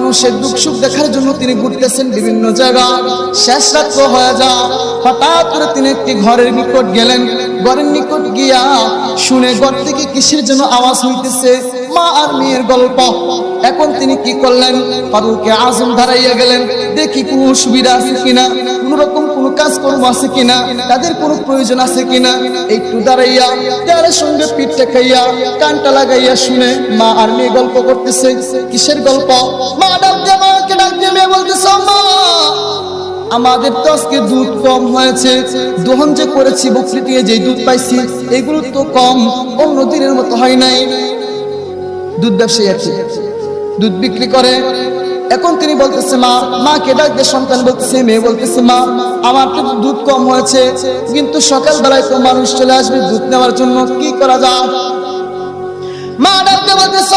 মানুষের দুঃখ সুখ দেখার জন্য তিনি ঘুরতেছেন বিভিন্ন জায়গা। শেষ রাত্র হয়ে যায়, হঠাৎ করে তিনি একটি ঘরের নিকট গেলেন। ঘরের নিকট গিয়া শুনে ঘর থেকে কিসের যেন আওয়াজ হইতেছে, মা আর মেয়ের গল্প। এখন তিনি কি করলেন, ফারুকে আজম দাঁড়াইয়া গেলেন, দেখি কোনো সুবিধা আছে কিনা, কোন রকম কোনো কাজকর্ম আছে কিনা, তাদের কোনো প্রয়োজন আছে কিনা। একটু দাঁড়াইয়া দেয়ালের সঙ্গে পিঠ টেকাইয়া কানটা লাগাইয়া শুনে মা আর মেয়ে গল্প করতেছে। কিসের গল্প? মা ডাক দিয়ে, মাকে ডাক দিয়ে মেয়ে বলতেছে, মা আমাদের তো আজকে দুধ কম হয়েছে, দহন যে করেছি বকরি দিয়ে যে দুধ পাইছি এগুলো তো কম, অন্য দিনের মতো হয় নাই। দুধ ব্যবসায়ী আছে, দুধ বিক্রি করে। এখন তিনি বলতেছে মা, মাকে ডাক দিয়ে সন্তান বলতেছে, মেয়ে বলতেছে, মা আমার তো দুধ কম হয়েছে, কিন্তু সকাল বেলায় তো মানুষ চলে আসবে দুধ নেওয়ার জন্য, কি করা যায়? মা ডাক দিয়ে বলতেছে,